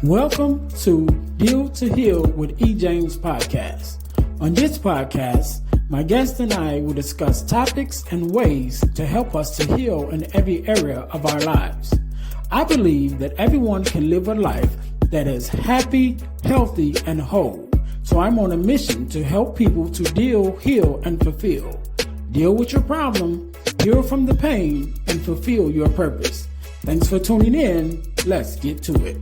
Welcome to Deal to Heal with E. James podcast. On this podcast, my guest and I will discuss topics and ways to help us to heal in every area of our lives. I believe that everyone can live a life that is happy, healthy, and whole. So I'm on a mission to help people to deal, heal, and fulfill. Deal with your problem, heal from the pain, and fulfill your purpose. Thanks for tuning in. Let's get to it.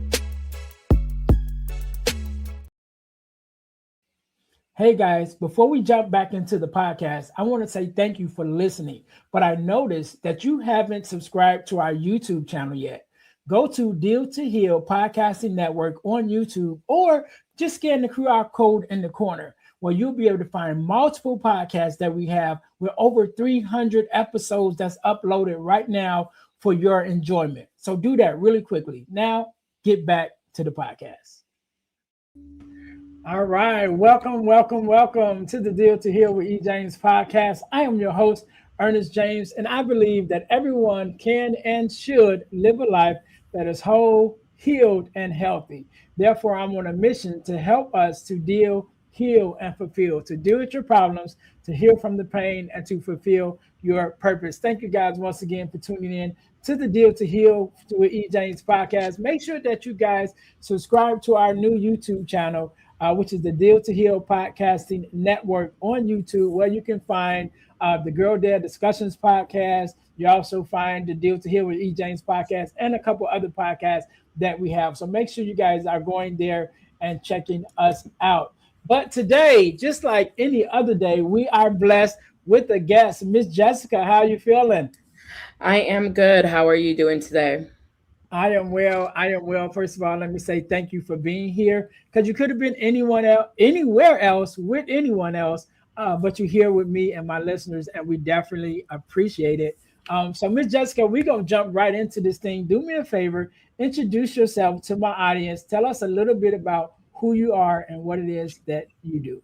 Hey guys, before we jump back into the podcast, I want to say thank you for listening. But I noticed that you haven't subscribed to our YouTube channel yet. Go to Deal to Heal Podcasting Network on YouTube or just scan the QR code in the corner where you'll be able to find multiple podcasts that we have with over 300 episodes that's uploaded right now for your enjoyment. So do that really quickly. Now, get back to the podcast. All right. Welcome to the Deal to Heal with E. James podcast. I am your host, Earnest James, and I believe that everyone can and should live a life that is whole, healed, and healthy. Therefore, I'm on a mission to help us to deal, heal, and fulfill, to deal with your problems, to heal from the pain, and to fulfill your purpose. Thank you guys once again for tuning in to the Deal to Heal with E. James podcast. Make sure that you guys subscribe to our new YouTube channel, which is the Deal to Heal Podcasting Network on YouTube, where you can find the Girl Dare Discussions podcast. You also find the Deal to Heal with E. James podcast and a couple other podcasts that we have. So make sure you guys are going there and checking us out. But today, just like any other day, we are blessed with a guest. Miss Jessica, how are you feeling? I am good. How are you doing today? I am well. First of all, let me say thank you for being here, because you could have been anyone else, anywhere else, with anyone else, but you're here with me and my listeners, and we definitely appreciate it. So, Miss Jessica, we're gonna jump right into this thing. Do me a favor, introduce yourself to my audience. Tell us a little bit about who you are and what it is that you do.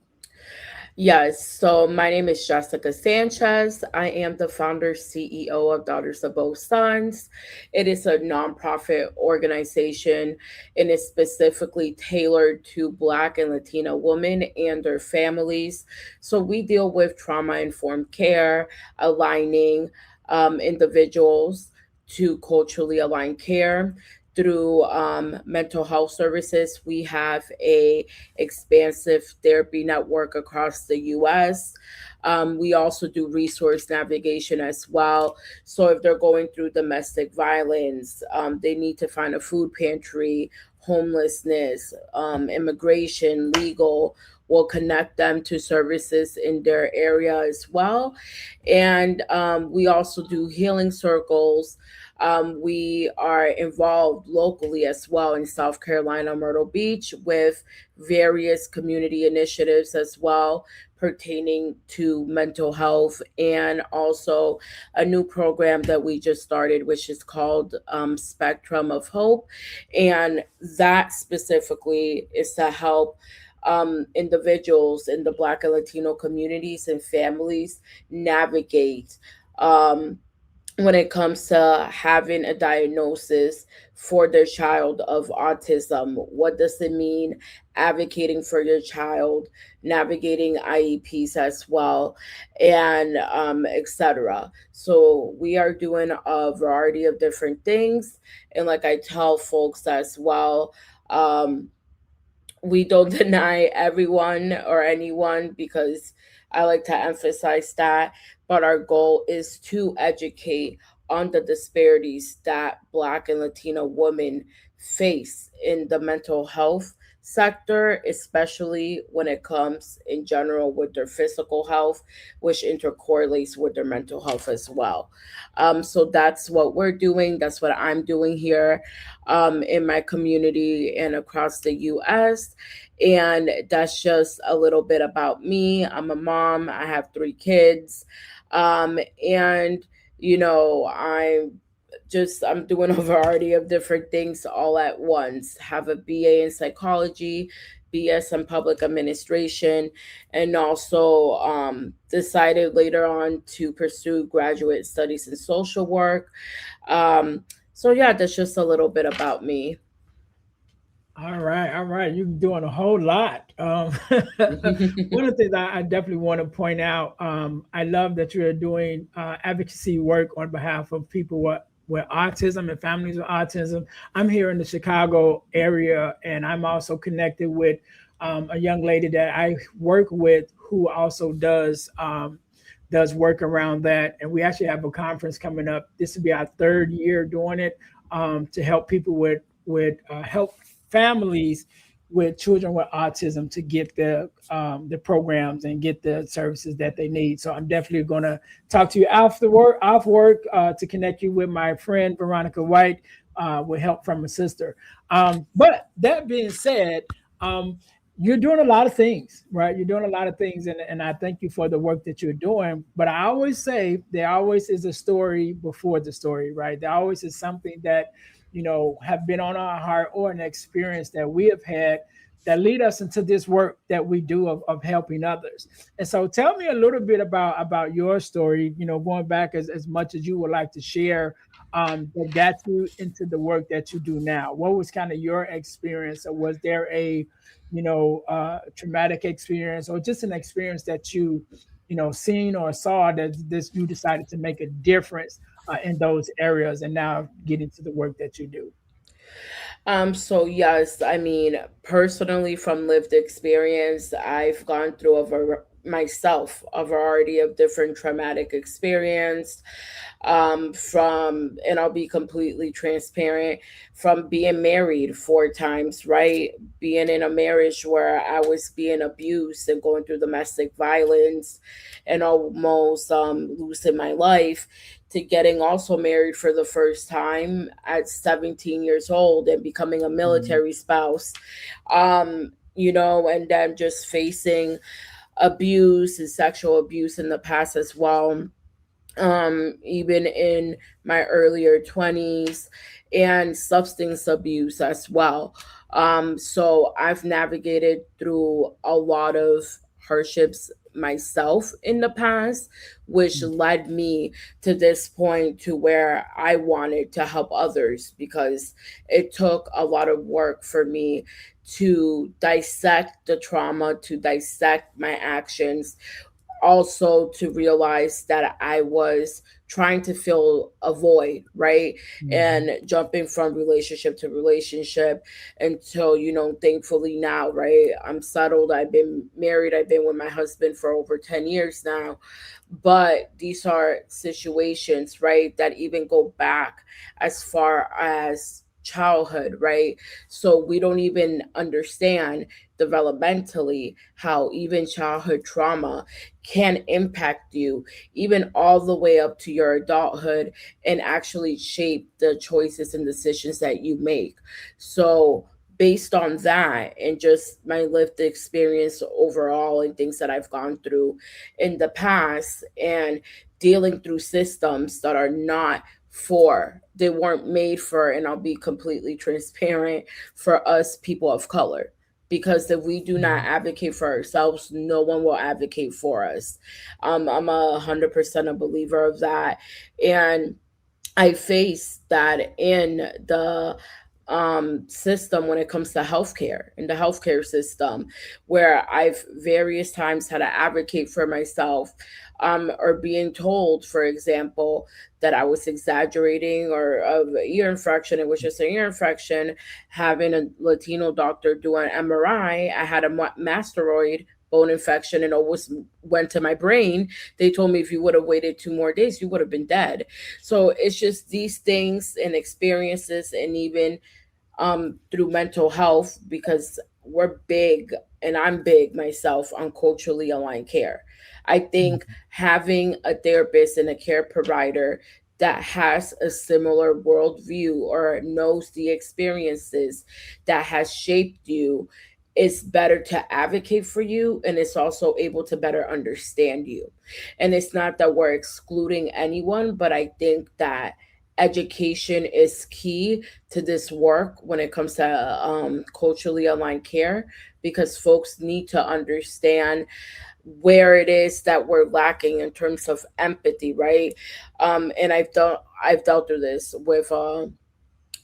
Yes, so my name is Jessica Sanchez. I am the founder CEO of Daughters of Both Sons. It is a nonprofit organization and is specifically tailored to Black and Latino women and their families. So we deal with trauma informed care, aligning individuals to culturally aligned care. Through mental health services, we have a expansive therapy network across the U.S. We also do resource navigation as well. So if they're going through domestic violence, they need to find a food pantry, homelessness, immigration, legal. We'll connect them to services in their area as well. And we also do healing circles. We are involved locally as well in South Carolina, Myrtle Beach, with various community initiatives as well pertaining to mental health, and also a new program that we just started, which is called Spectrum of Hope. And that specifically is to help individuals in the Black and Latino communities and families navigate. When it comes to having a diagnosis for their child of autism. What does it mean? Advocating for your child, navigating IEPs as well, and etc. So we are doing a variety of different things. And like I tell folks as well, we don't deny everyone or anyone, because I like to emphasize that. But our goal is to educate on the disparities that Black and Latino women face in the mental health sector, especially when it comes in general with their physical health, which intercorrelates with their mental health as well. So that's what we're doing. That's what I'm doing here in my community and across the US. And that's just a little bit about me. I'm a mom. I have 3 kids. And, I'm doing a variety of different things all at once. Have a BA in psychology, BS in public administration, and also decided later on to pursue graduate studies in social work. So yeah, that's just a little bit about me. All right, all right. You're doing a whole lot. One of the things I definitely want to point out, I love that you're doing advocacy work on behalf of people with autism and families with autism. I'm here in the Chicago area, and I'm also connected with a young lady that I work with who also does work around that. And we actually have a conference coming up. This will be our third year doing it to help people with help families with children with autism to get the programs and get the services that they need. So I'm definitely going to talk to you off work to connect you with my friend Veronica White with help from a sister. But that being said, um, you're doing a lot of things, right? You're doing a lot of things, and I thank you for the work that you're doing. But I always say there always is a story before the story, right? There always is something that have been on our heart or an experience that we have had that lead us into this work that we do of helping others. And so tell me a little bit about your story, going back as much as you would like to share, that got you into the work that you do now. What was kind of your experience, or was there a traumatic experience, or just an experience that you seen or saw that this you decided to make a difference in those areas, and now get into the work that you do? So yes, I mean, personally from lived experience, I've gone through myself a variety of different traumatic experience, from, and I'll be completely transparent, from being married 4 times, right? Being in a marriage where I was being abused and going through domestic violence and almost losing my life, to getting also married for the first time at 17 years old and becoming a Mhm. military spouse. And then just facing abuse and sexual abuse in the past as well, even in my earlier 20s, and substance abuse as well. So I've navigated through a lot of hardships myself in the past, which led me to this point to where I wanted to help others, because it took a lot of work for me to dissect the trauma, to dissect my actions, also to realize that I was trying to fill a void, right? Mhm. And jumping from relationship to relationship until, thankfully now, right? I'm settled. I've been married. I've been with my husband for over 10 years now. But these are situations, right, that even go back as far as childhood, right? So we don't even understand developmentally how even childhood trauma can impact you even all the way up to your adulthood and actually shape the choices and decisions that you make. So, based on that and just my lived experience overall and things that I've gone through in the past, and dealing through systems that are not they weren't made for, and I'll be completely transparent, for us people of color, because if we do not Mhm. advocate for ourselves, no one will advocate for us. I'm 100% a believer of that, and I face that in the system when it comes to healthcare, in the healthcare system, where I've various times had to advocate for myself, or being told, for example, that I was exaggerating, or of ear infection. It was just an ear infection. Having a Latino doctor do an MRI, I had a mastoid bone infection and almost went to my brain. They told me if you would have waited 2 more days, you would have been dead. So it's just these things and experiences, and even through mental health, because we're big, and I'm big myself, on culturally aligned care. I think Mhm. having a therapist and a care provider that has a similar worldview or knows the experiences that has shaped you is better to advocate for you, and it's also able to better understand you. And it's not that we're excluding anyone, but I think that education is key to this work when it comes to culturally aligned care, because folks need to understand where it is that we're lacking in terms of empathy, right? And I've dealt through this with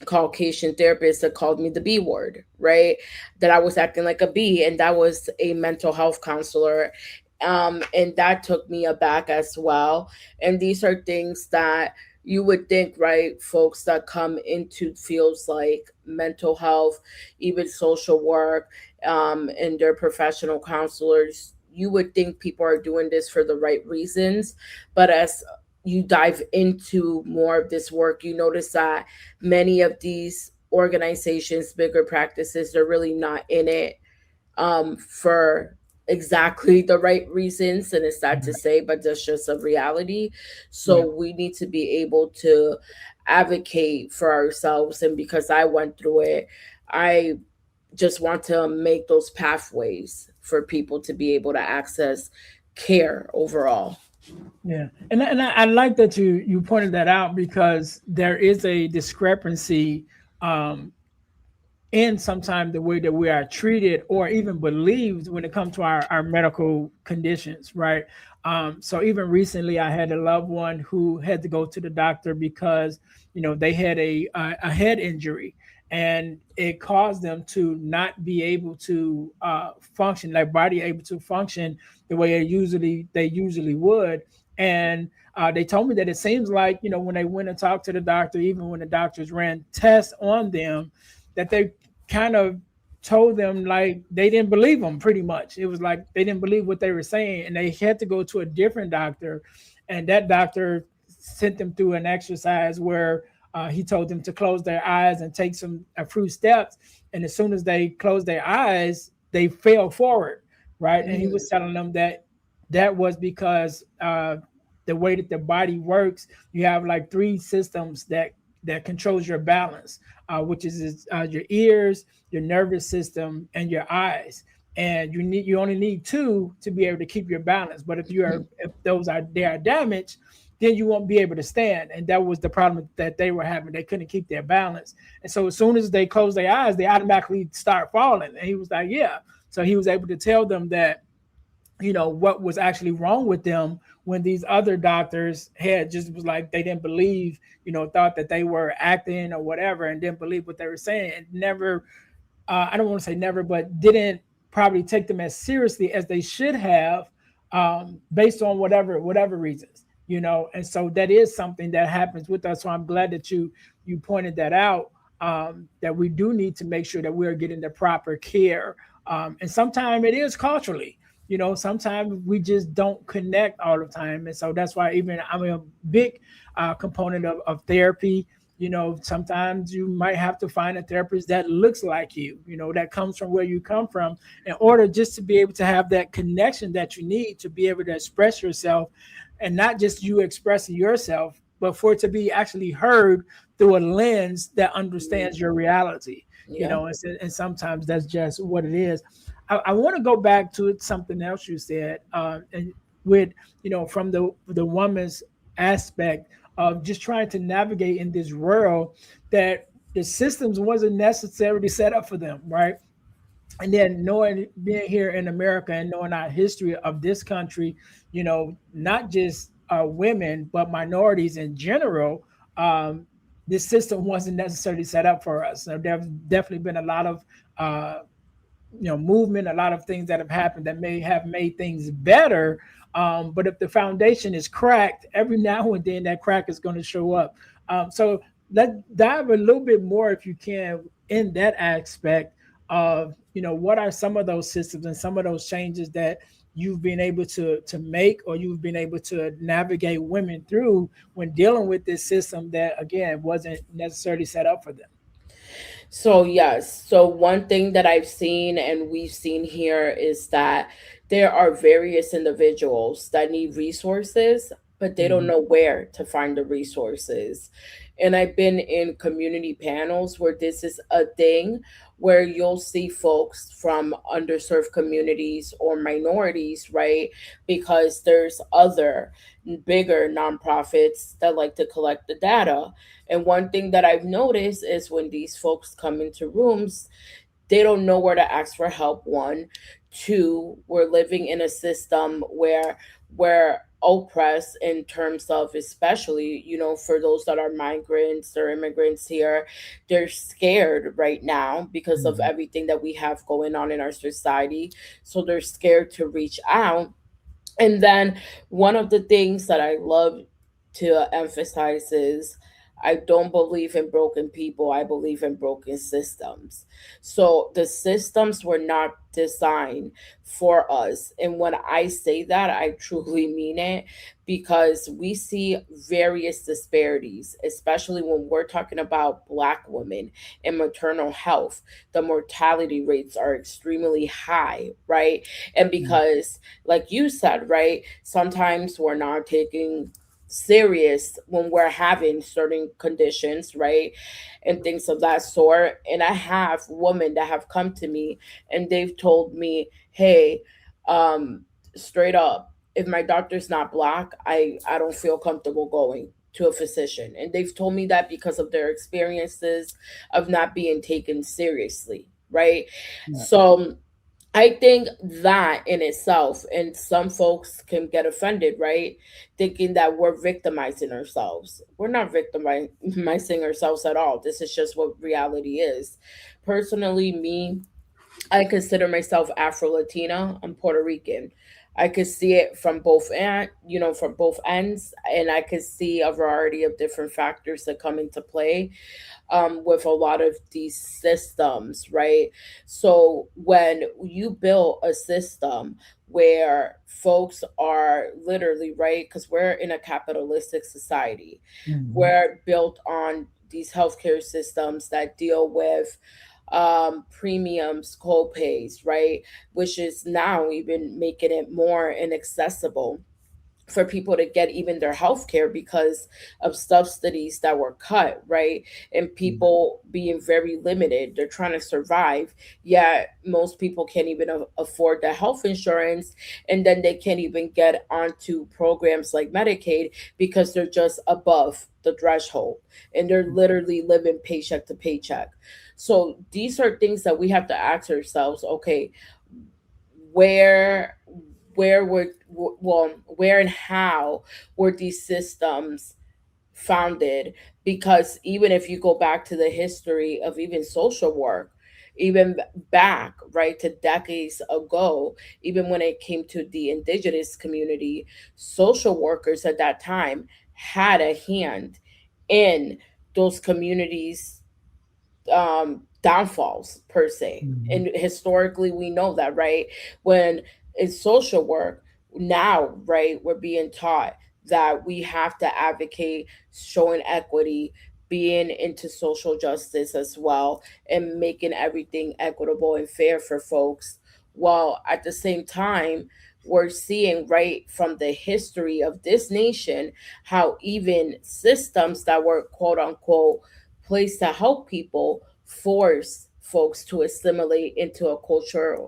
Caucasian therapist that called me the B word, right? That I was acting like a B, and that was a mental health counselor. And that took me aback as well. And these are things that you would think, right? Folks that come into fields like mental health, even social work, and their professional counselors, you would think people are doing this for the right reasons. But as you dive into more of this work, you notice that many of these organizations, bigger practices, they're really not in it for exactly the right reasons. And it's sad to say, but that's just a reality. Yeah. So we need to be able to advocate for ourselves. And because I went through it, I just want to make those pathways for people to be able to access care overall. Yeah, and I like that you pointed that out because there is a discrepancy um, in sometimes the way that we are treated or even believed when it comes to our medical conditions, right? So even recently, I had a loved one who had to go to the doctor because they had a head injury, and it caused them to not be able to function, their body able to function the way they usually would. And they told me that it seems like when they went and talked to the doctor, even when the doctors ran tests on them, that they kind of told them like they didn't believe them. Pretty much it was like they didn't believe what they were saying, and they had to go to a different doctor, and that doctor sent them through an exercise where he told them to close their eyes and take some a few steps, and as soon as they closed their eyes they fell forward, right? And he was Mhm. telling them that that was because the way that the body works, you have like three systems that controls your balance, which is your ears, your nervous system, and your eyes. And you only need two to be able to keep your balance. But if those are they are damaged, then you won't be able to stand. And that was the problem that they were having. They couldn't keep their balance. And so as soon as they close their eyes, they automatically start falling. And he was like, yeah. So he was able to tell them that what was actually wrong with them when these other doctors had just was like they didn't believe, thought that they were acting or whatever, and didn't believe what they were saying, and never, I don't want to say never, but didn't probably take them as seriously as they should have, based on whatever reasons. And so that is something that happens with us. So I'm glad that you pointed that out, that we do need to make sure that we're getting the proper care, and sometimes it is culturally. Sometimes we just don't connect all the time, and so that's why even I'm a big component of therapy. Sometimes you might have to find a therapist that looks like you, that comes from where you come from, in order just to be able to have that connection that you need to be able to express yourself, and not just you expressing yourself, but for it to be actually heard through a lens that understands your reality. Yeah. And sometimes that's just what it is. I want to go back to something else you said, and with from the woman's aspect of just trying to navigate in this world that the systems wasn't necessarily set up for them, right? And then knowing being here in America and knowing our history of this country, not just women but minorities in general, this system wasn't necessarily set up for us. So there's definitely been a lot of movement, a lot of things that have happened that may have made things better. But if the foundation is cracked, every now and then that crack is going to show up. So let's dive a little bit more, if you can, in that aspect of what are some of those systems and some of those changes that you've been able to make, or you've been able to navigate women through when dealing with this system that again wasn't necessarily set up for them. So, yes. So, one thing that I've seen and we've seen here is that there are various individuals that need resources, but they don't Mhm. know where to find the resources. And I've been in community panels where this is a thing, where you'll see folks from underserved communities or minorities, right? Because there's other bigger nonprofits that like to collect the data. And one thing that I've noticed is when these folks come into rooms, they don't know where to ask for help. One, two, we're living in a system where oppressed in terms of, especially, for those that are migrants or immigrants here. They're scared right now because of Mhm. everything that we have going on in our society. So they're scared to reach out. And then one of the things that I love to emphasize is I don't believe in broken people. I believe in broken systems. So the systems were not designed for us. And when I say that, I truly mean it, because we see various disparities, especially when we're talking about Black women and maternal health. The mortality rates are extremely high, right? And Mhm. because, like you said, right, sometimes we're not taking serious when we're having certain conditions, right, and things of that sort. And I have women that have come to me and they've told me, hey, um straight up, if my doctor's not Black, I don't feel comfortable going to a physician. And they've told me that because of their experiences of not being taken seriously, right? Yeah. So I think that in itself, and some folks can get offended, right? Thinking that we're victimizing ourselves. We're not victimizing ourselves at all. This is just what reality is. Personally, me, I consider myself Afro Latina. I'm Puerto Rican. I could see it from from both ends, and I could see a variety of different factors that come into play with a lot of these systems, right? So when you build a system where folks are literally, right, because we're in a capitalistic society, Mhm. we're built on these healthcare systems that deal with premiums, co-pays, right, which is now even making it more inaccessible for people to get even their health care because of subsidies that were cut, right? And Mhm. people being very limited. They're trying to survive, yet most people can't even afford the health insurance. And then they can't even get onto programs like Medicaid because they're just above the threshold and they're literally living paycheck to paycheck. So these are things that we have to ask ourselves, okay, where where and how were these systems founded? Because even if you go back to the history of even social work, even back, right, to decades ago, even when it came to the indigenous community, social workers at that time had a hand in those communities downfalls per se. Mhm. And historically we know that, right? When in social work now, right, we're being taught that we have to advocate showing equity, being into social justice as well, and making everything equitable and fair for folks, while at the same time we're seeing right from the history of this nation how even systems that were quote unquote place to help people force folks to assimilate into a culture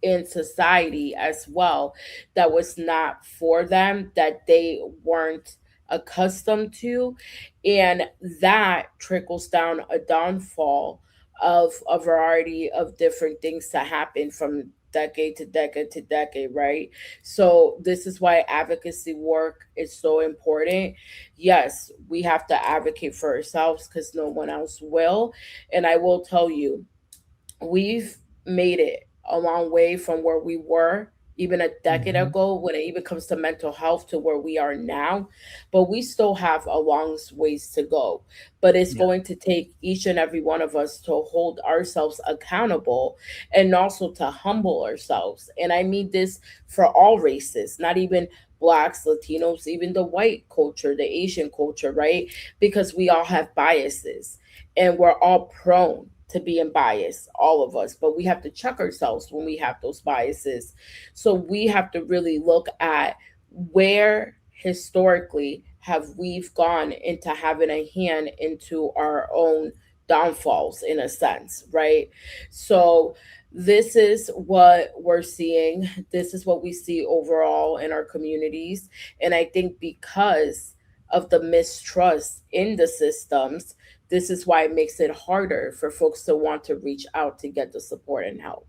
in society as well that was not for them, that they weren't accustomed to. And that trickles down a downfall of a variety of different things to happen from decade to decade to decade, right? So this is why advocacy work is so important. Yes, we have to advocate for ourselves because no one else will. And I will tell you, we've made it a long way from where we were even a decade Mhm. ago when it even comes to mental health to where we are now, but we still have a long ways to go. But it's Yeah. going to take each and every one of us to hold ourselves accountable and also to humble ourselves. And I mean this for all races, not even Blacks, Latinos, even the white culture, the Asian culture, right? Because we all have biases and we're all prone to being biased, all of us, but we have to check ourselves when we have those biases. So we have to really look at where historically have we've gone into having a hand into our own downfalls in a sense, right? So this is what we're seeing. This is what we see overall in our communities. And I think because of the mistrust in the systems, this is why it makes it harder for folks to want to reach out to get the support and help.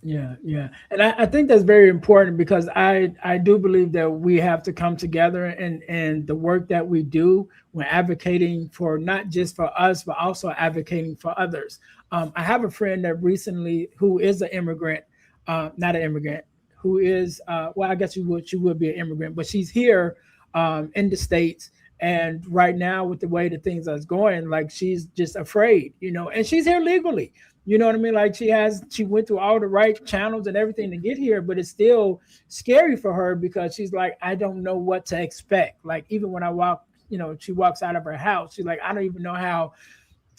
Yeah, yeah, and I think that's very important because I do believe that we have to come together and the work that we do when advocating for not just for us but also advocating for others. I have a friend that recently who is an immigrant, not an immigrant, who is well, I guess you would be an immigrant, but she's here in the states. And right now, with the way that things are going, like she's just afraid, and she's here legally. You know what I mean? Like she went through all the right channels and everything to get here, but it's still scary for her because she's like, I don't know what to expect. Like even when I walk, she walks out of her house, she's like, I don't even know how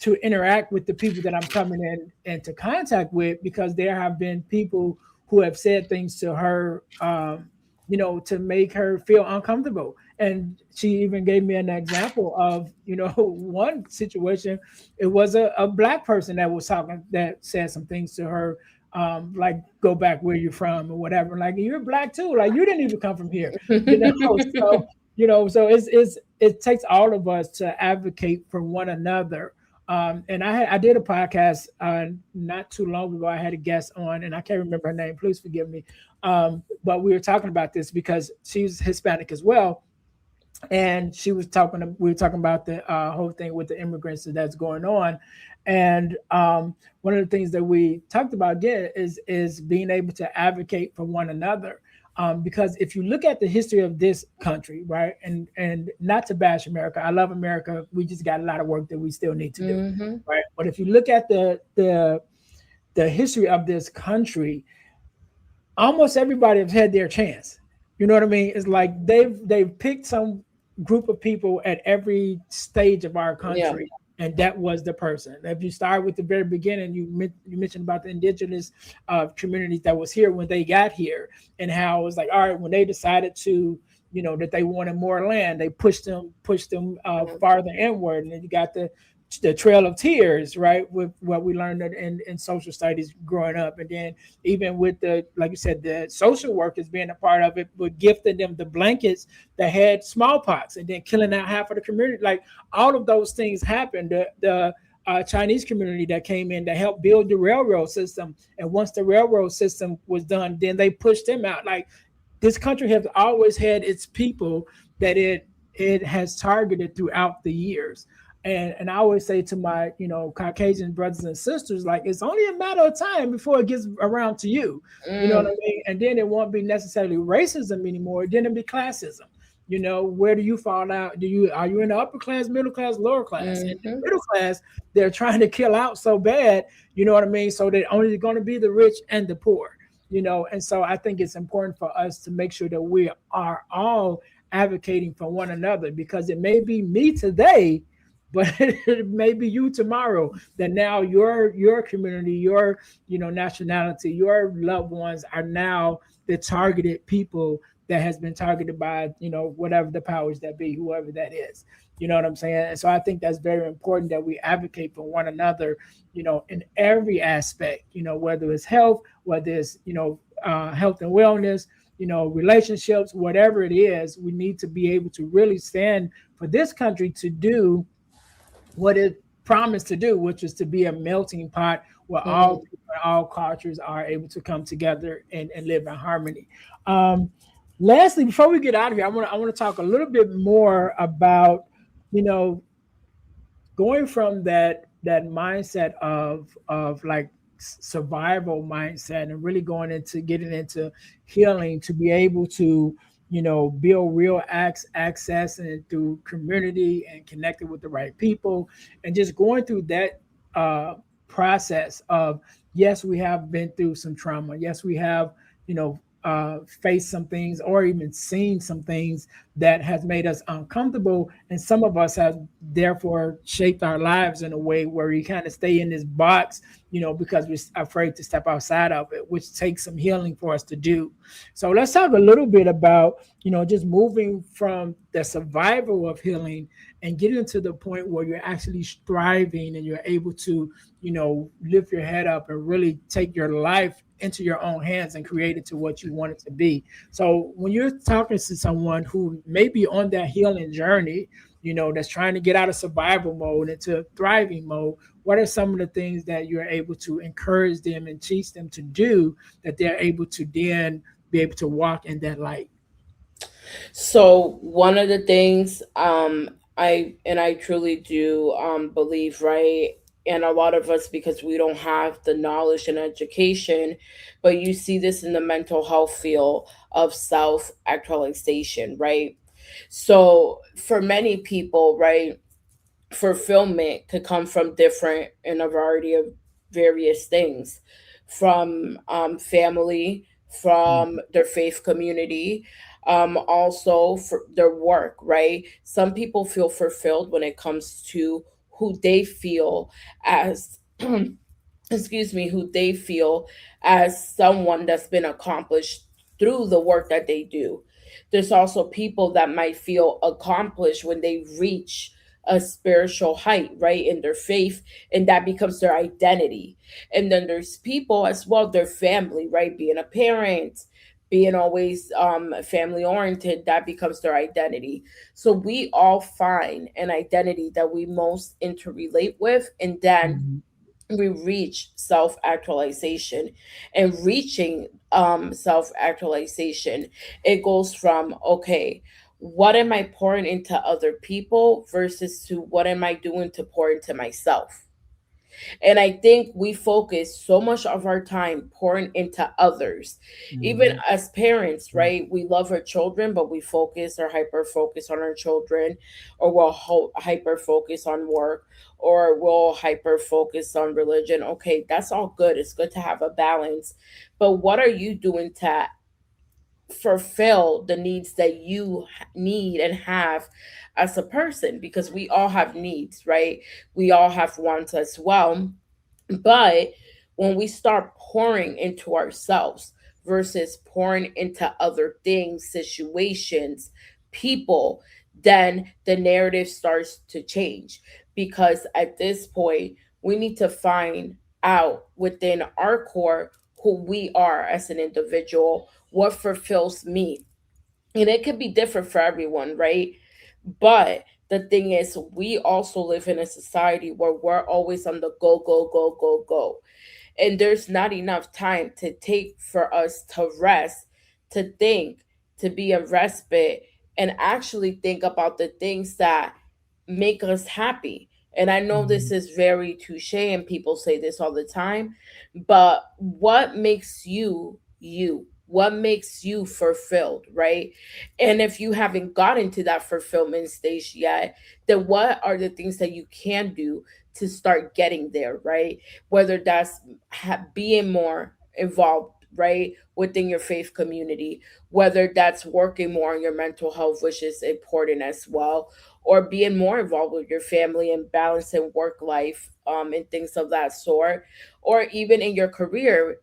to interact with the people that I'm coming in into contact with because there have been people who have said things to her, to make her feel uncomfortable. And she even gave me an example of, one situation. It was a black person that was talking that said some things to her, like go back where you're from or whatever. Like you're black too. Like you didn't even come from here, you know. So so it takes all of us to advocate for one another. And I did a podcast not too long ago. I had a guest on, and I can't remember her name. Please forgive me. But we were talking about this because she's Hispanic as well, and we were talking about the whole thing with the immigrants that's going on. And one of the things that we talked about again is being able to advocate for one another. Because if you look at the history of this country, right, and not to bash America, I love America. We just got a lot of work that we still need to do, Hmm. right? But if you look at the history of this country, almost everybody has had their chance. You know what I mean? It's like they've picked some group of people at every stage of our Yeah. country, and that was the person. If you start with the very beginning, you mentioned about the indigenous communities that was here when they got here, and how it was like, all right, when they decided to, that they wanted more land, they pushed them farther inward, and then you got the Trail of Tears, right? With what we learned in social studies growing up. And then even with like you said, the social workers being a part of it, but gifting them the blankets that had smallpox and then killing out half of the community. Like all of those things happened. The Chinese community that came in to help build the railroad system. And once the railroad system was done, then they pushed them out. Like this country has always had its people that it has targeted throughout the years. And I always say to my, Caucasian brothers and sisters, like it's only a matter of time before it gets around to you. You know what Mm. I mean? And then it won't be necessarily racism anymore. Then it'll be classism. Where do you fall out? Are you in the upper class, middle class, lower class? And the Hmm. middle class, they're trying to kill out so bad, you know what I mean? So they're only going to be the rich and the poor, and so I think it's important for us to make sure that we are all advocating for one another because it may be me today, but it may be you tomorrow. That now your community, your nationality, your loved ones are now the targeted people that has been targeted by whatever the powers that be, whoever that is. You know what I'm saying? And so I think that's very important that we advocate for one another, in every aspect. Whether it's health, whether it's health and wellness, relationships, whatever it is, we need to be able to really stand for this country to do what it promised to do, which is to be a melting pot where all Hmm. people and all cultures are able to come together and live in harmony. Um, Lastly, before we get out of here, I want to talk a little bit more about you know going from that mindset of like survival mindset and really going into getting into healing to be able to build real access and through community and connecting with the right people and just going through that uh process of, yes, we have been through some trauma, yes, we have faced some things or even seen some things that has made us uncomfortable, and some of us have therefore shaped our lives in a way where we kind of stay in this box, because we're afraid to step outside of it, which takes some healing for us to do. So let's talk a little bit about just moving from the survival of healing and getting to the point where you're actually thriving and you're able to lift your head up and really take your life into your own hands and create it to what you want it to be. So when you're talking to someone who may be on that healing journey, that's trying to get out of survival mode into thriving mode, what are some of the things that you're able to encourage them and teach them to do that they're able to then be able to walk in that light? So one of the things I truly do believe, right, and a lot of us, because we don't have the knowledge and education, but you see this in the mental health field of self actualization, right? So for many people, right, fulfillment could come from different and a variety of various things, from family, from Mhm. their faith community, also for their work, right? Some people feel fulfilled when it comes to who they feel as excuse me, who they feel as someone that's been accomplished through the work that they do. There's also people that might feel accomplished when they reach a spiritual height, right, in their faith, and that becomes their identity. And then there's people as well, their family, right, being a parent, being always family oriented, that becomes their identity. So we all find an identity that we most interrelate with, and then Mhm. we reach self actualization. And reaching self actualization, it goes from, okay, what am I pouring into other people versus to what am I doing to pour into myself. And I think we focus so much of our time pouring into others. Even Mhm. as parents, right? We love our children, but we focus or hyper focus on our children, or we'll hyper focus on work, or we'll hyper focus on religion. Okay, that's all good. It's good to have a balance. But what are you doing to fulfill the needs that you need and have as a person? Because we all have needs, right? We all have wants as well. But when we start pouring into ourselves versus pouring into other things, situations, people, then the narrative starts to change. Because at this point, we need to find out within our core who we are as an individual, what fulfills me. And it could be different for everyone, right? But the thing is, we also live in a society where we're always on the go, go, go, go, go. And there's not enough time to take for us to rest, to think, to be a respite, and actually think about the things that make us happy. And I know this Mhm. is very touche, and people say this all the time, but what makes you you? What makes you fulfilled, right? And if you haven't gotten to that fulfillment stage yet, then what are the things that you can do to start getting there, right? Whether that's being more involved, right, within your faith community, whether that's working more on your mental health, which is important as well, or being more involved with your family and balancing work life, and things of that sort, or even in your career,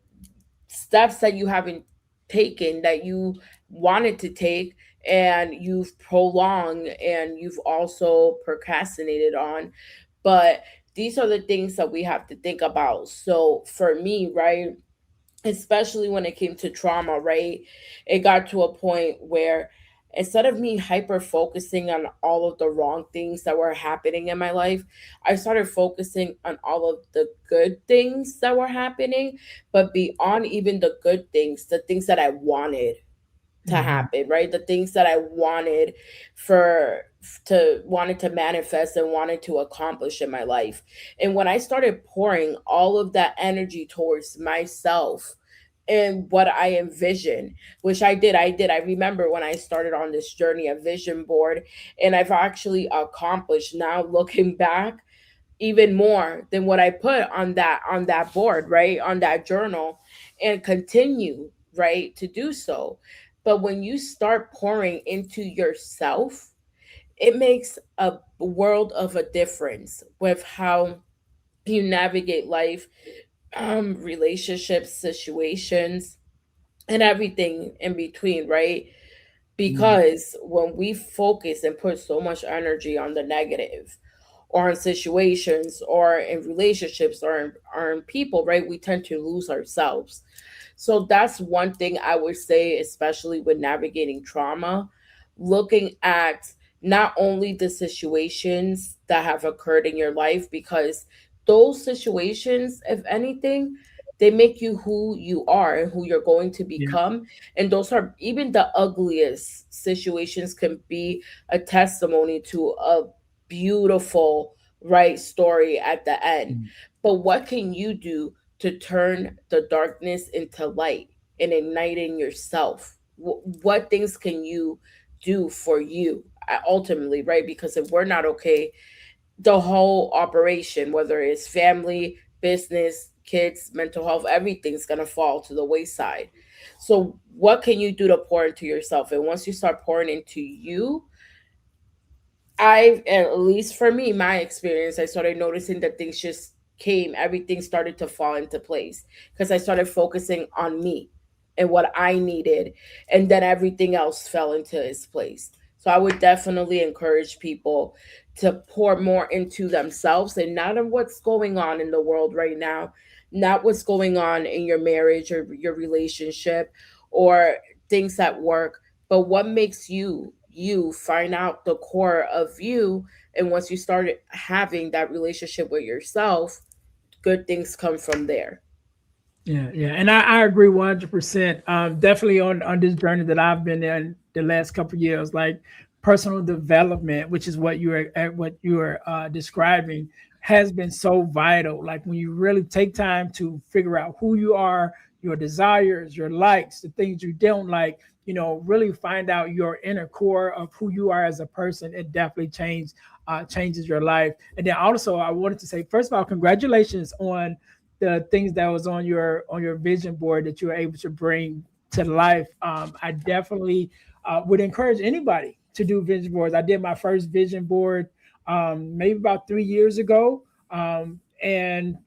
steps that you haven't taken that you wanted to take, and you've prolonged and you've also procrastinated on. But these are the things that we have to think about. So for me, right, especially when it came to trauma, right? It got to a point where instead of me hyper focusing on all of the wrong things that were happening in my life, I started focusing on all of the good things that were happening, but beyond even the good things, the things that I wanted to Mhm. happen, right? The things that I wanted for to wanted to manifest and wanted to accomplish in my life. And when I started pouring all of that energy towards myself and what I envisioned, which I remember when I started on this journey, a vision board, and I've actually accomplished, now looking back, even more than what I put on that board, right? On that journal, and continue, right, to do so. But when you start pouring into yourself, it makes a world of a difference with how you navigate life, relationships, situations, and everything in between, right? Mhm. Because when we focus and put so much energy on the negative, or in situations, or in relationships, or in people, right, we tend to lose ourselves. So that's one thing I would say, especially with navigating trauma, looking at not only the situations that have occurred in your life, because those situations, if anything, they make you who you are and who you're going to Yeah. become. And those are, even the ugliest situations can be a testimony to a beautiful, right, story at the end. Mm. But what can you do to turn the darkness into light and igniting yourself? What things can you do for you, ultimately, right? Because if we're not okay, the whole operation, whether it's family, business, kids, mental health, everything's going to fall to the wayside. So what can you do to pour into yourself? And once you start pouring into you, I, at least for me, my experience, I started noticing that things just came, everything started to fall into place because I started focusing on me and what I needed, and then everything else fell into its place. So I would definitely encourage people to pour more into themselves and not in what's going on in the world right now, not what's going on in your marriage or your relationship or things at work, but what makes you you. Find out the core of you, and once you start having that relationship with yourself, good things come from there. Yeah, yeah, and I agree 100%. Definitely on this journey that I've been in the last couple of years, like personal development, which is what you are describing, has been so vital. Like when you really take time to figure out who you are, your desires, your likes, the things you don't like, really find out your inner core of who you are as a person. It definitely changes your life. And then also, I wanted to say, first of all, congratulations on the things that was on your vision board that you were able to bring to life. I definitely would encourage anybody to do vision boards. I did my first vision board maybe about 3 years ago, and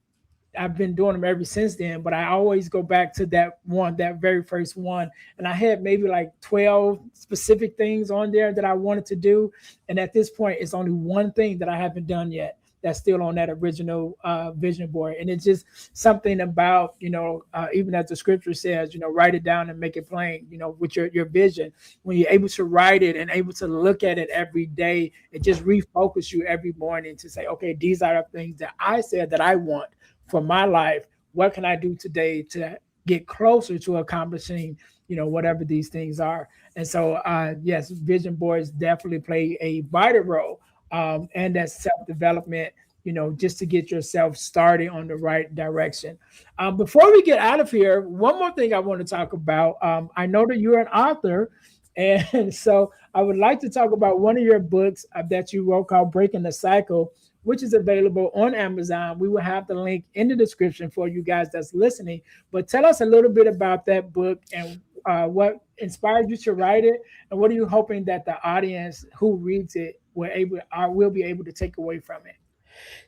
I've been doing them ever since then, but I always go back to that one, that very first one. And I had maybe like 12 specific things on there that I wanted to do. And at this point, it's only one thing that I haven't done yet that's still on that original vision board. And it's just something about, even as the scripture says, write it down and make it plain, with your vision. When you're able to write it and able to look at it every day, it just refocus you every morning to say, okay, these are the things that I said that I want for my life. What can I do today to get closer to accomplishing, whatever these things are? And so, yes, vision boards definitely play a vital role, and that self development, just to get yourself started on the right direction. Before we get out of here, one more thing I want to talk about. I know that you're an author. And so I would like to talk about one of your books that you wrote called Breaking the Cycle, which is available on Amazon. We will have the link in the description for you guys that's listening. But tell us a little bit about that book and what inspired you to write it, and what are you hoping that the audience who reads it will be able to take away from it.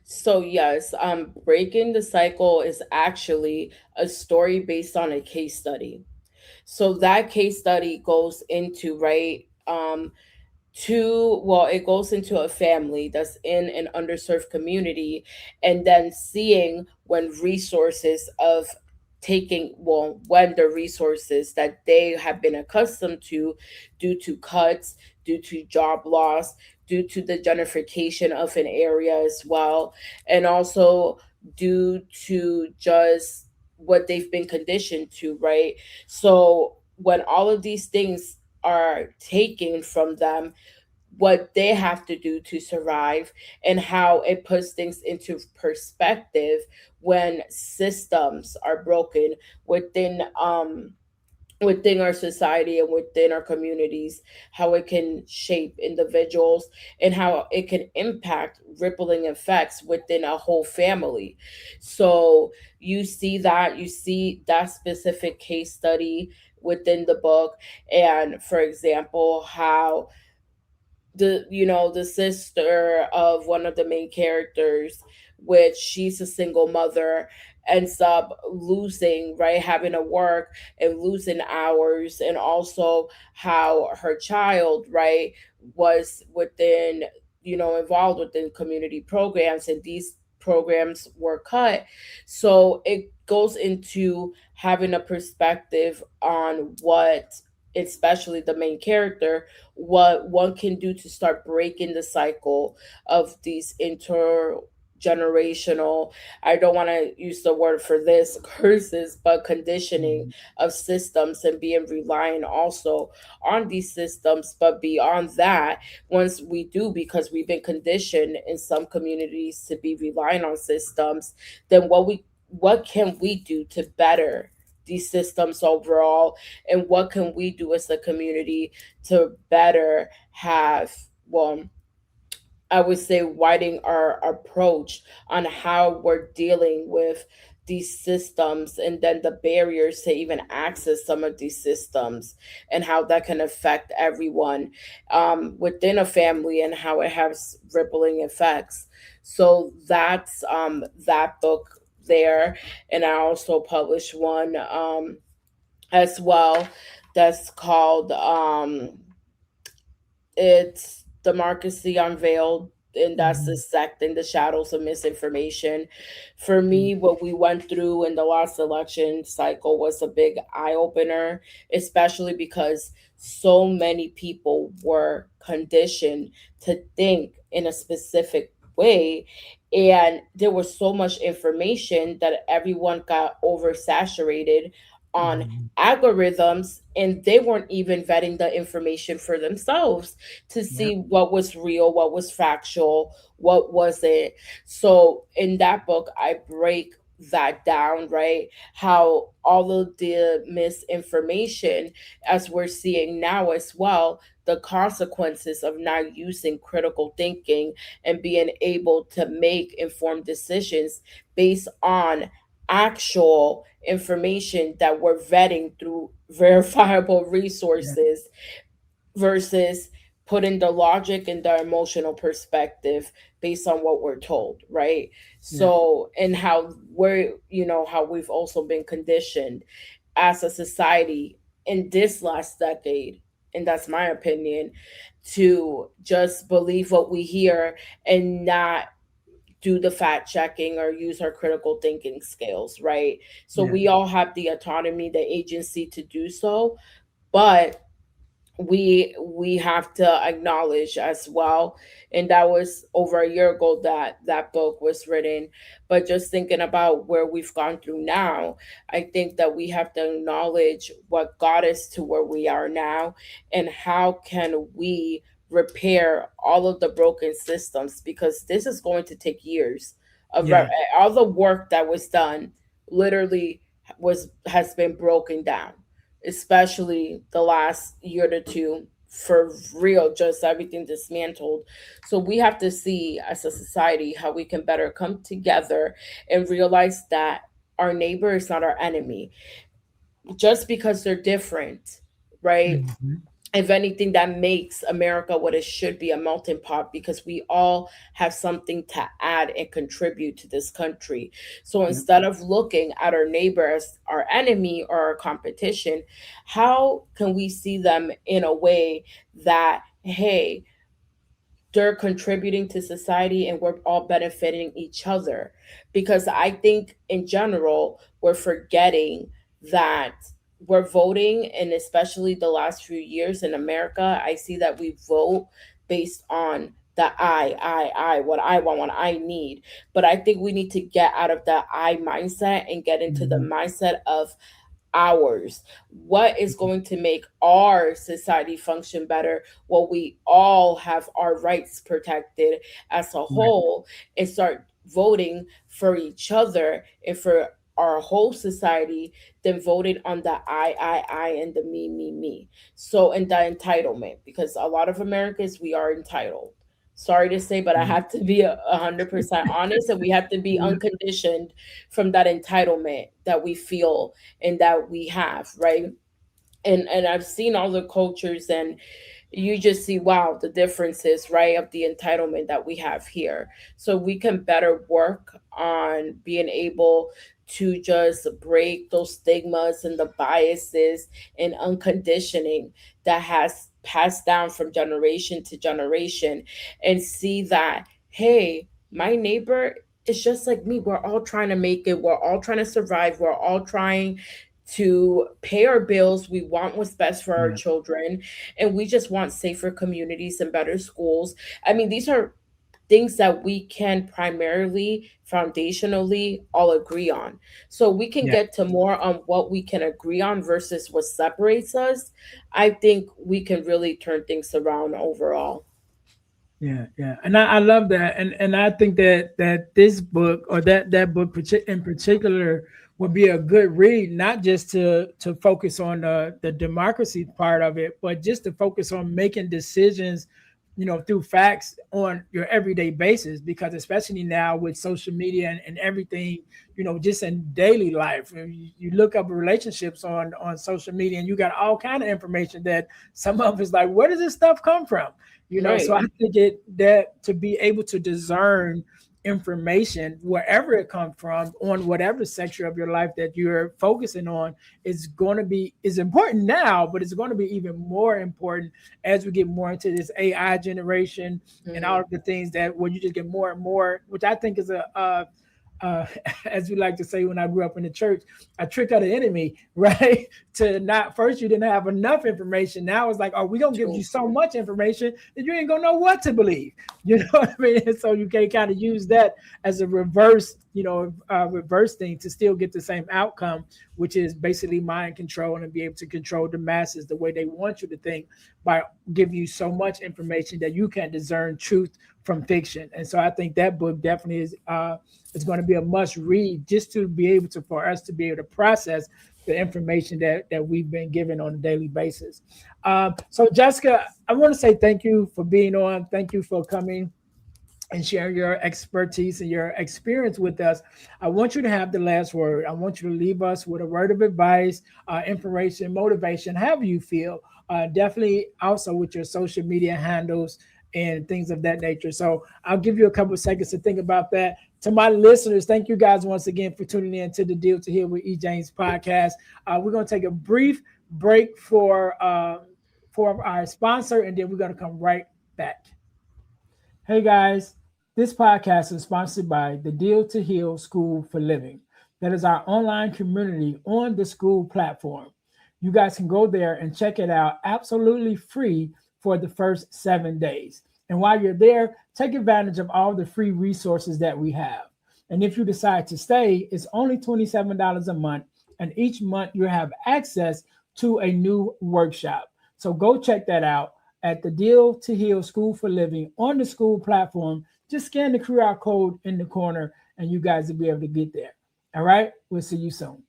So yes, breaking the cycle is actually a story based on a case study. So that case study goes into, right, it goes into a family that's in an underserved community, and then seeing when resources of taking well when the resources that they have been accustomed to, due to cuts, due to job loss, due to the gentrification of an area as well, and also due to just what they've been conditioned to, right? So when all of these things are taken from them, what they have to do to survive, and how it puts things into perspective when systems are broken within within our society and within our communities, how it can shape individuals and how it can impact rippling effects within a whole family. So you see that specific case study within the book. And for example, how the sister of one of the main characters, which she's a single mother, ends up losing, right, having to work and losing hours, and also how her child, right, was within, involved within community programs, and these programs were cut. So it goes into having a perspective on what especially the main character, what one can do to start breaking the cycle of these intergenerational, I don't want to use the word for this, curses, but conditioning Mhm. of systems, and being reliant also on these systems. But beyond that, once we do, because we've been conditioned in some communities to be reliant on systems, then what can we do to better these systems overall, and what can we do as a community to better have, well, I would say, widen our approach on how we're dealing with these systems, and then the barriers to even access some of these systems, and how that can affect everyone within a family, and how it has rippling effects. So that's that book there. And I also published one as well, that's called it's Democracy Unveiled, and that's Mhm. dissecting the shadows of misinformation. For Mhm. me, what we went through in the last election cycle was a big eye opener, especially because so many people were conditioned to think in a specific way. And there was so much information that everyone got oversaturated on Mhm. algorithms, and they weren't even vetting the information for themselves to Yep. see what was real, what was factual, what wasn't. So in that book, I break that down, right? How all of the misinformation, as we're seeing now as well, the consequences of not using critical thinking and being able to make informed decisions based on actual information that we're vetting through verifiable Yep. resources, versus putting the logic and the emotional perspective based on what we're told, right? Yep. So, and how we're, how we've also been conditioned as a society in this last decade, and that's my opinion, to just believe what we hear and not do the fact checking or use our critical thinking skills, right? So Yeah. we all have the autonomy, the agency to do so, but we have to acknowledge as well, and that was over a year ago that that book was written. But just thinking about where we've gone through now, I think that we have to acknowledge what got us to where we are now, and how can we repair all of the broken systems, because this is going to take years of Yeah. all the work that was done literally was has been broken down, especially the last year to two, for real, just everything dismantled. So we have to see as a society how we can better come together and realize that our neighbor is not our enemy just because they're different, right? Mhm. If anything, that makes America what it should be, a melting pot, because we all have something to add and contribute to this country. So Yep. instead of looking at our neighbor as our enemy or our competition, how can we see them in a way that, hey, they're contributing to society and we're all benefiting each other? Because I think in general we're forgetting that we're voting, and especially the last few years in America, I see that we vote based on the I, what I want, what I need. But I think we need to get out of the I mindset and get into the Mhm. mindset of ours. What is Mhm. going to make our society function better? Well, we all have our rights protected as a Right. whole, and start voting for each other and for our whole society, than voting on the I, and the me. So, and the entitlement, because a lot of Americans, we are entitled. Sorry to say, but I Yep. have to be 100% honest, and we have to be Yep. unconditioned from that entitlement that we feel and that we have, right? And I've seen all the cultures, and you just see, wow, the differences, right, of the entitlement that we have here. So we can better work on being able to just break those stigmas and the biases and unconditioning that has passed down from generation to generation, and see that, hey, my neighbor is just like me. We're all trying to make it, we're all trying to survive, we're all trying to pay our bills. We want what's best for our Yeah. children, and we just want safer communities and better schools. I mean, these are things that we can primarily, foundationally, all agree on. So we can Yeah. get to more on what we can agree on versus what separates us. I think we can really turn things around overall. Yeah, yeah, and I love that, and I think that this book or that book in particular would be a good read, not just to focus on the democracy part of it, but just to focus on making decisions, through facts on your everyday basis. Because especially now with social media and everything, just in daily life, you look up relationships on social media, and you got all kind of information that some of us like, where does this stuff come from? So Right, I think it that to be able to discern information wherever it comes from on whatever sector of your life that you're focusing on is important now, but it's going to be even more important as we get more into this AI generation and all hmm, of the things that when you just get more and more, which I think is uh, as we like to say when I grew up in the church, a trick of the enemy, right? To not first you didn't have enough information. Now it's like, oh, we gonna give you true. so much information that you ain't gonna know what to believe. You know what I mean? And so you can kind of use that as a reverse, reverse thing to still get the same outcome, which is basically mind control and be able to control the masses the way they want you to think by giving you so much information that you can discern truth from fiction. And so I think that book definitely is going to be a must read just to be able to for us to be able to process the information that we've been given on a daily basis. So Jessica, I want to say thank you for being on. Thank you for coming and sharing your expertise and your experience with us. I want you to have the last word. I want you to leave us with a word of advice, information, motivation, however you feel. Definitely also with your social media handles and things of that nature. So I'll give you a couple of seconds to think about that. To my listeners, thank you guys once again for tuning in to the Deal to Heal with E. James podcast. We're going to take a brief break for our sponsor, and then we're going to come right back. Hey guys, this podcast is sponsored by the Deal to Heal School for Living. That is our online community on the school platform. You guys can go there and check it out absolutely free for the first 7 days. And while you're there, take advantage of all the free resources that we have. And if you decide to stay, it's only $27 a month. And each month you have access to a new workshop. So go check that out at the Deal to Heal School for Living on the school platform. Just scan the QR code in the corner and you guys will be able to get there. All right. We'll see you soon.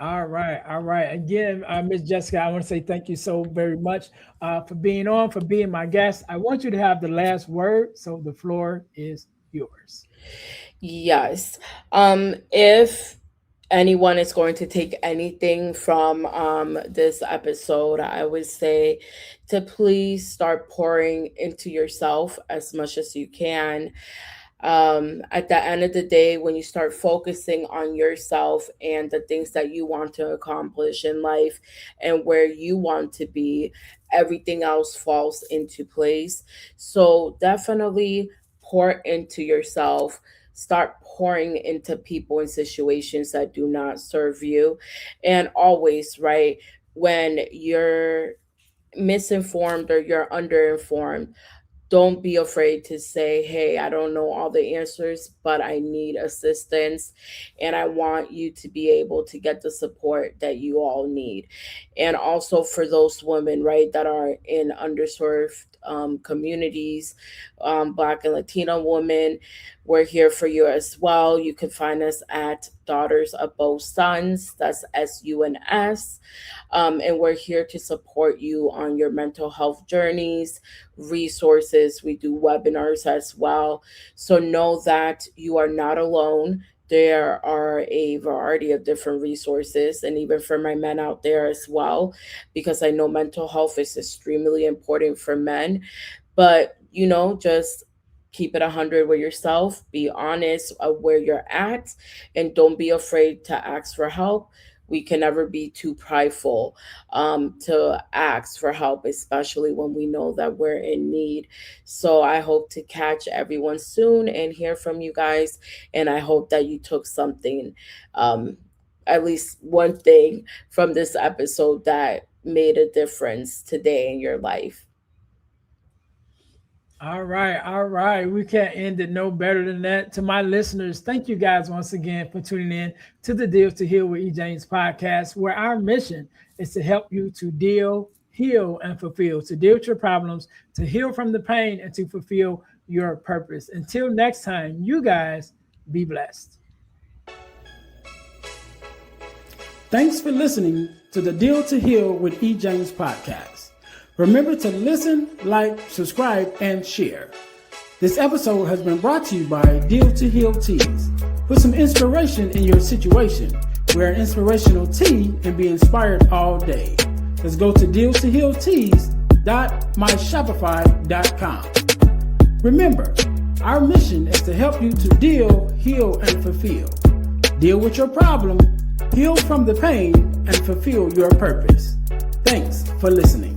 All right. All right. Again, Miss Jessica, I want to say thank you so very much for being on, for being my guest. I want you to have the last word. So the floor is yours. Yes. If anyone is going to take anything from this episode, I would say to please start pouring into yourself as much as you can. At the end of the day, when you start focusing on yourself and the things that you want to accomplish in life and where you want to be, everything else falls into place. So definitely pour into yourself. Start pouring into people and situations that do not serve you. And always, right, when you're misinformed or you're underinformed, don't be afraid to say, hey, I don't know all the answers, but I need assistance. And I want you to be able to get the support that you all need. And also for those women, right, that are in underserved communities, Black and Latino women, we're here for you as well. You can find us at Daughters of Both Sons, that's SUNS. And we're here to support you on your mental health journeys, resources. We do webinars as well. So know that you are not alone. There are a variety of different resources, and even for my men out there as well, because I know mental health is extremely important for men. But, just keep it 100 with yourself, be honest of where you're at, and don't be afraid to ask for help. We can never be too prideful to ask for help, especially when we know that we're in need. So I hope to catch everyone soon and hear from you guys. And I hope that you took something at least one thing from this episode that made a difference today in your life. All right, all right. We can't end it no better than that. To my listeners, thank you guys once again for tuning in to the Deal to Heal with E. James podcast, where our mission is to help you to deal, heal, and fulfill, to deal with your problems, to heal from the pain, and to fulfill your purpose. Until next time, you guys be blessed. Thanks for listening to the Deal to Heal with E. James podcast. Remember to listen, like, subscribe, and share. This episode has been brought to you by Deal to Heal Teas. Put some inspiration in your situation. Wear an inspirational tea and be inspired all day. Let's go to dealtohealteas.myshopify.com. Remember, our mission is to help you to deal, heal, and fulfill. Deal with your problem, heal from the pain, and fulfill your purpose. Thanks for listening.